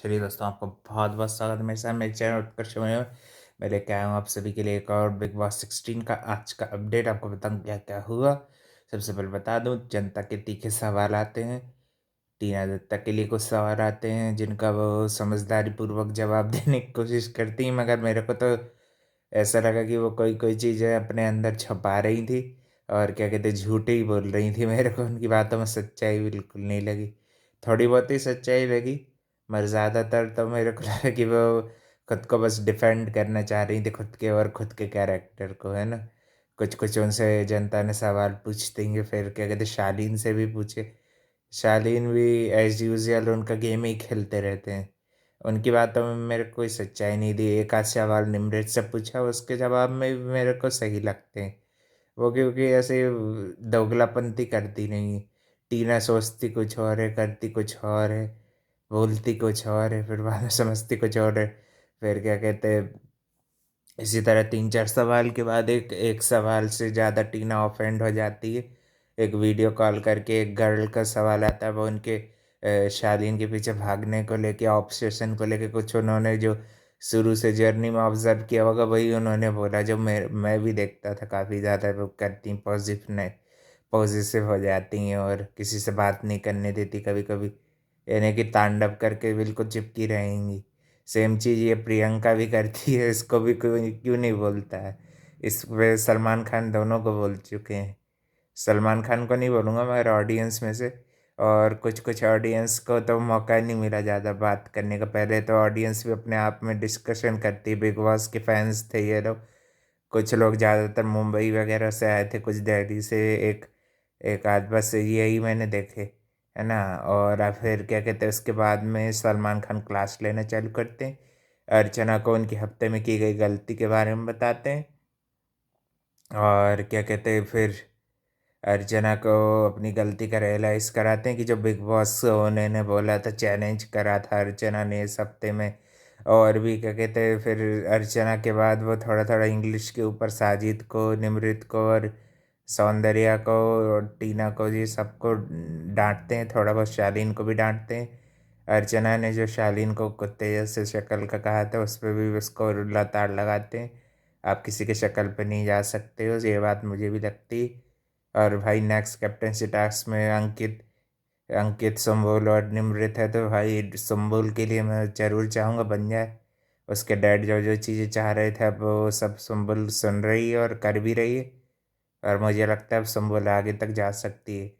चलिए दोस्तों, आपका बहुत बहुत स्वागत है मेरे साथ मेरे चैनल उत्कर्ष में। मैं लेके आया हूँ आप सभी के लिए एक और बिग बॉस 16 का आज का अपडेट। आपको बताऊँ क्या क्या हुआ। सबसे पहले बता दूँ, जनता के तीखे सवाल आते हैं। टीना दत्ता के लिए कुछ सवाल आते हैं जिनका वो समझदारी पूर्वक जवाब देने की कोशिश करती हैं, मगर मेरे को तो ऐसा लगा कि वो कोई कोई चीज़ें अपने अंदर छुपा रही थी और क्या कहते झूठे ही बोल रही थी। मेरे को उनकी बातों में सच्चाई बिल्कुल नहीं लगी। थोड़ी बहुत ही सच्चाई लगी, मगर ज़्यादातर तो मेरे को लगा कि वो खुद को बस डिफेंड करना चाह रही थी, खुद के और खुद के कैरेक्टर को, है ना। कुछ कुछ उनसे जनता ने सवाल पूछते हैं, फिर क्या कहते शालीन से भी पूछे। शालीन भी एज यूजल उनका गेम ही खेलते रहते हैं। उनकी बातों में मेरे को कोई सच्चाई नहीं दी। एक आध सवाल निम्रत से पूछा, उसके जवाब में भी मेरे को सही लगते हैं वो, क्योंकि ऐसे दोगलापंती करती नहीं। टीना सोचती कुछ और है, करती कुछ और है, बोलती कुछ और है, फिर बाद में समझती कुछ और है। फिर क्या कहते हैं, इसी तरह तीन चार सवाल के बाद एक एक सवाल से ज़्यादा टीना ऑफेंड हो जाती है। एक वीडियो कॉल करके एक गर्ल का सवाल आता है, वो उनके शालीन के पीछे भागने को लेके, ऑब्सेशन को लेके, कुछ उन्होंने जो शुरू से जर्नी में ऑब्जर्व किया होगा वही उन्होंने बोला, जो मैं भी देखता था। काफ़ी ज़्यादा वो करती पॉजिटिव हो जाती हैं और किसी से बात नहीं करने देती कभी कभी, यानी कि तांडव करके बिल्कुल चिपकी रहेंगी। सेम चीज़ ये प्रियंका भी करती है, इसको भी कोई क्यों नहीं बोलता है। इस पे सलमान खान दोनों को बोल चुके हैं। सलमान खान को नहीं बोलूँगा मगर ऑडियंस में से, और कुछ कुछ ऑडियंस को तो मौका नहीं मिला ज़्यादा बात करने का। पहले तो ऑडियंस भी अपने आप में डिस्कशन करती, बिग बॉस के फैंस थे ये लोग। कुछ लोग ज़्यादातर मुंबई वगैरह से आए थे, कुछ दिल्ली से, एक एक आध बस यही मैंने देखे, है ना। और फिर क्या कहते हैं, उसके बाद में सलमान खान क्लास लेना चालू करते हैं। अर्चना को उनकी हफ्ते में की गई गलती के बारे में बताते हैं। और क्या कहते हैं, फिर अर्चना को अपनी गलती का रियलाइज़ कराते हैं कि जो बिग बॉस उन्होंने बोला था, चैलेंज करा था अर्चना ने इस हफ्ते में। और भी क्या कहते हैं, फिर अर्चना के बाद वो थोड़ा थोड़ा इंग्लिश के ऊपर साजिद को, निमृत को और सौंदर्या को और टीना को, ये सबको डांटते हैं। थोड़ा बहुत शालीन को भी डांटते हैं। अर्चना ने जो शालीन को कुत्ते जैसे शक्ल का कहा था, उस पर भी उसको लताड़ लगाते हैं। आप किसी के शक्ल पे नहीं जा सकते हो, ये बात मुझे भी लगती। और भाई नेक्स्ट कैप्टनसी टास्क में अंकित अंकित सुम्बुल और निमृत है, तो भाई सुम्बुल के लिए मैं ज़रूर चाहूँगा बन जाए। उसके डैड जो जो चीज़ें चाह रहे थे, अब वो सब सुम्बुल सुन रही है और कर भी रही है। और मुझे लगता है अब सुम्बुल आगे तक जा सकती है।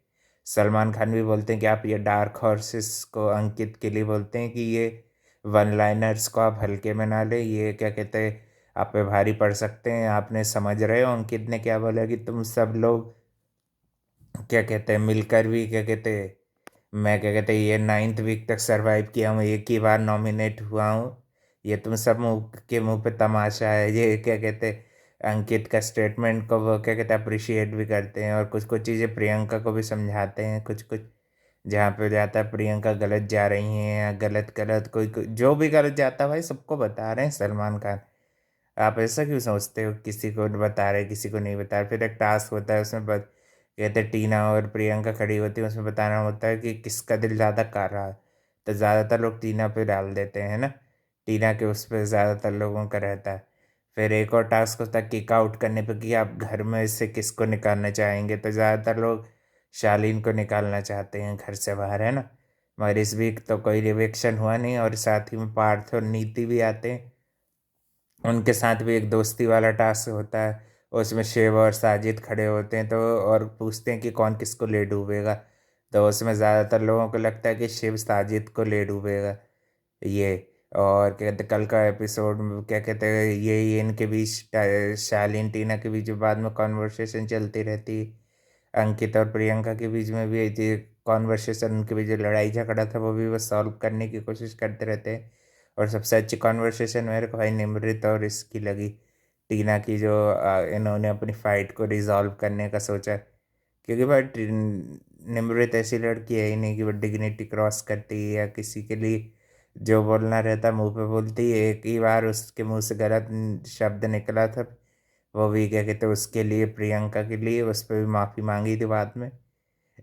सलमान खान भी बोलते हैं कि आप ये डार्क हॉर्सेस को अंकित के लिए बोलते हैं कि ये वन लाइनर्स को आप हल्के में ना ले, ये क्या कहते हैं आप पे भारी पड़ सकते हैं। आपने समझ रहे हो अंकित ने क्या बोला कि तुम सब लोग क्या कहते हैं मिलकर भी क्या कहते हैं, मैं क्या कहते हैं ये 9th वीक तक सरवाइव किया हूँ, एक ही बार नॉमिनेट हुआ हूँ। ये तुम सब मुंह पे तमाशा है, ये क्या कहते हैं अंकित का स्टेटमेंट को वो क्या कहते हैं अप्रिशिएट भी करते हैं। और कुछ कुछ चीज़ें प्रियंका को भी समझाते हैं, कुछ कुछ जहाँ पे जाता है प्रियंका गलत जा रही हैं या गलत गलत जो भी गलत जाता है भाई सबको बता रहे हैं सलमान खान। आप ऐसा क्यों सोचते हो किसी को बता रहे किसी को नहीं बता रहे। फिर एक टास्क होता है उसमें कहते हैं टीना और प्रियंका खड़ी होती है, उसमें बताना होता है कि किसका दिल ज़्यादा कर रहा है। तो ज़्यादातर लोग टीना पे डाल देते हैं ना, टीना के उस पर ज़्यादातर लोगों का रहता है। फिर एक और टास्क होता है किक आउट करने पे कि आप घर में से किसको निकालना चाहेंगे, तो ज़्यादातर लोग शालीन को निकालना चाहते हैं घर से बाहर, है ना। मगर इस वीक तो कोई रिवेक्शन हुआ नहीं, और साथ ही में पार्थ और नीति भी आते हैं। उनके साथ भी एक दोस्ती वाला टास्क होता है, उसमें शिव और साजिद खड़े होते हैं तो और पूछते हैं कि कौन किसको ले डूबेगा। तो उसमें ज़्यादातर लोगों को लगता है कि शिव साजिद को ले डूबेगा ये। और क्या कहते कल का एपिसोड में क्या कहते हैं ये इनके बीच शालीन टीना के बीच बाद में कॉन्वर्सेशन चलती रहती है। अंकित और प्रियंका के बीच में भी ये कॉन्वर्सेशन, उनके बीच जो लड़ाई झगड़ा था वो भी वो सॉल्व करने की कोशिश करते रहते हैं। और सबसे अच्छी कॉन्वर्सेशन मेरे को भाई निमृत और इसकी लगी, टीना की, जो इन्होंने अपनी फाइट को रिजॉल्व करने का सोचा। क्योंकि भाई निमृत ऐसी लड़की है ही नहीं कि वो डिग्निटी क्रॉस करती है या किसी के लिए जो बोलना रहता मुंह पे बोलती है। एक ही बार उसके मुंह से गलत शब्द निकला था, वो भी क्या कहते उसके लिए, प्रियंका के लिए, उस पर भी माफ़ी मांगी थी बाद में।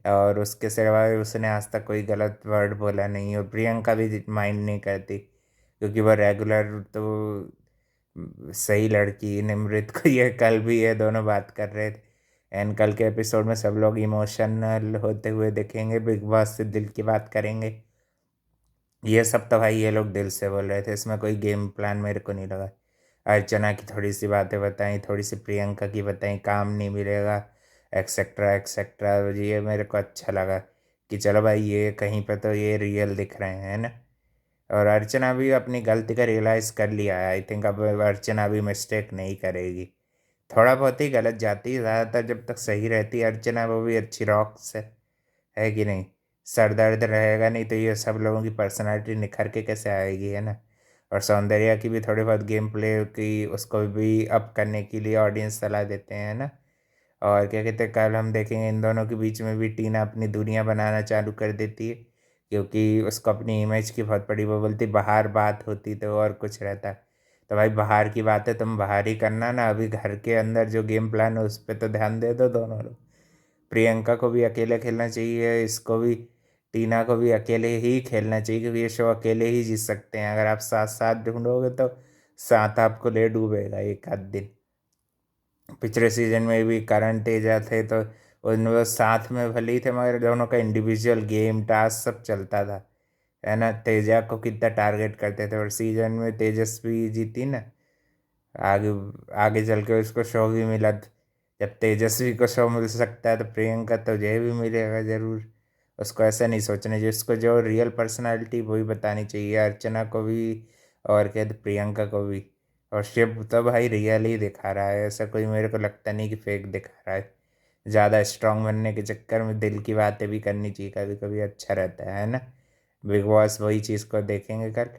और उसके सिवाय उसने आज तक कोई गलत वर्ड बोला नहीं, और प्रियंका भी माइंड नहीं करती क्योंकि वह रेगुलर तो सही लड़की। निमृत को ये कल भी ये दोनों बात कर रहे थे, एंड कल के एपिसोड में सब लोग इमोशनल होते हुए देखेंगे, बिग बॉस से दिल की बात करेंगे। ये सब तो भाई ये लोग दिल से बोल रहे थे, इसमें कोई गेम प्लान मेरे को नहीं लगा। अर्चना की थोड़ी सी बातें बताई, थोड़ी सी प्रियंका की बताई, काम नहीं मिलेगा एक्सेट्रा एक्सेट्रा, ये मेरे को अच्छा लगा कि चलो भाई ये कहीं पे तो ये रियल दिख रहे हैं ना। और अर्चना भी अपनी गलती का रियलाइज़ कर लिया है, आई थिंक अब अर्चना भी मिस्टेक नहीं करेगी। थोड़ा बहुत ही गलत जाती है, ज़्यादातर जब तक सही रहती है अर्चना, वो भी अच्छी रॉक से, है कि नहीं। सर दर्द रहेगा नहीं तो ये सब लोगों की पर्सनालिटी निखर के कैसे आएगी, है ना। और सौंदर्या की भी थोड़ी बहुत गेम प्ले की उसको भी अप करने के लिए ऑडियंस सलाह देते हैं ना। और क्या कहते हैं, कल हम देखेंगे इन दोनों के बीच में भी टीना अपनी दुनिया बनाना चालू कर देती है, क्योंकि उसको अपनी इमेज की बहुत बड़ी, वो बोलती बाहर बात होती तो और कुछ रहता। तो भाई बाहर की बात है, तुम बाहर ही करना ना, अभी घर के अंदर जो गेम प्लान है उस पर तो ध्यान दे दो दोनों लोग। प्रियंका को भी अकेले खेलना चाहिए, इसको भी, टीना को भी अकेले ही खेलना चाहिए, क्योंकि ये शो अकेले ही जीत सकते हैं। अगर आप साथ साथ ढूंढोगे तो साथ आपको ले डूबेगा एक आध दिन। पिछले सीजन में भी करण तेजा थे तो उन वो साथ में भले ही थे, मगर दोनों का इंडिविजुअल गेम टास्क सब चलता था, है ना। तेजा को कितना टारगेट करते थे, और सीजन में तेजस्वी जीती ना। आगे आगे चल के उसको शो भी मिला। जब तेजस्वी को शो मिल सकता है तो प्रियंका तो जय भी मिलेगा जरूर। उसको ऐसा नहीं सोचना चाहिए, उसको जो रियल पर्सनालिटी वही बतानी चाहिए, अर्चना को भी और कहते प्रियंका को भी। और शिव तो भाई रियल ही दिखा रहा है, ऐसा कोई मेरे को लगता नहीं कि फेक दिखा रहा है। ज़्यादा स्ट्रांग बनने के चक्कर में दिल की बातें भी करनी चाहिए कभी कभी, अच्छा रहता है ना। बिग बॉस वही चीज़ को देखेंगे कल।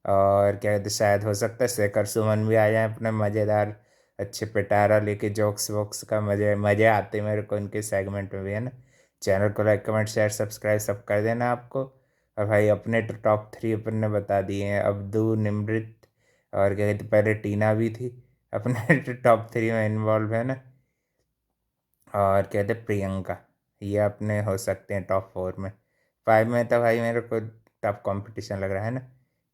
और क्या कहते हैं, शायद हो सकता है शेखर सुमन भी आ जाए अपने मज़ेदार अच्छे पिटारा लेके, जोक्स वोक्स का मज़े मज़े आते हैं मेरे को इनके सेगमेंट में भी, है ना। चैनल को लाइक कमेंट शेयर सब्सक्राइब सब कर देना आपको। और भाई अपने तो टॉप थ्री अपन ने बता दिए हैं, अब्दू, निमृत, और क्या कहते हैं, पहले टीना भी थी अपने टॉप थ्री में इन्वॉल्व, है ना। और कहते प्रियंका, ये अपने हो सकते हैं टॉप फोर में। फाइव में तो भाई मेरे को टफ कंपटीशन लग रहा है ना।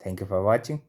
Thank you for watching.